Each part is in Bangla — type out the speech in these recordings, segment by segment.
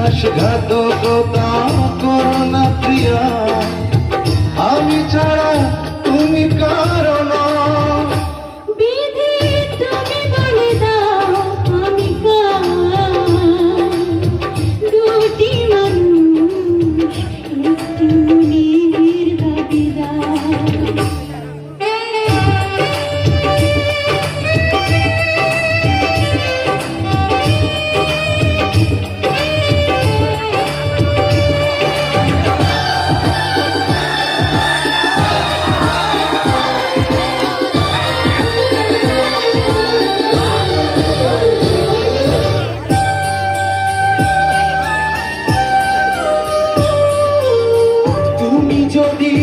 বিশ্বাসঘাতকতা করো না প্রিয়া, আমি ছাড়া তুমি কারো না। বিধি তুমি বলে দাও আমি কার, দুটি মানুষ একটি মনের দাবিদার। যদি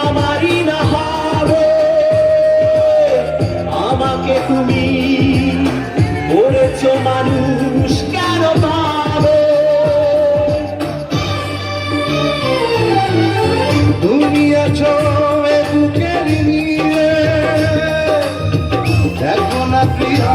আমারই না হবে, আমাকে তুমি বলেছো মানুষ কেন পাবে। তুমি আছো এ বুকের নিয়ে, দেখো না প্রিয়া